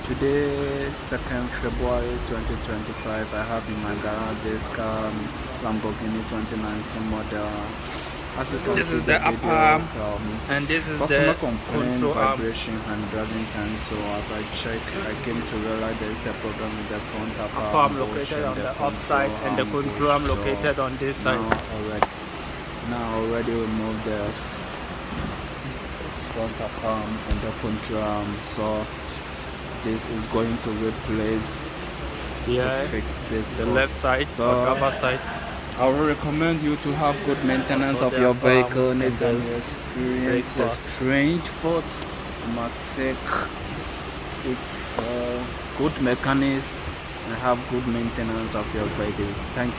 Today, 2nd February 2025, I have in my garage this car, Lamborghini 2019 model. As you can This see is the the video, upper arm, and this is customer the complained control arm. vibration and driving time. So as I checked, I came to realize there is a problem with the front upper Upper arm arm located bush on and the control upside, and the control arm bush. So located on this side. now already removed the front upper arm and the control arm. So this is going to replace to fix this The fault. left side So or the upper side. I will recommend you to have good maintenance of your vehicle. Anytime you experience a strange fault, you must seek good mechanics and have good maintenance of your vehicle. Thank you.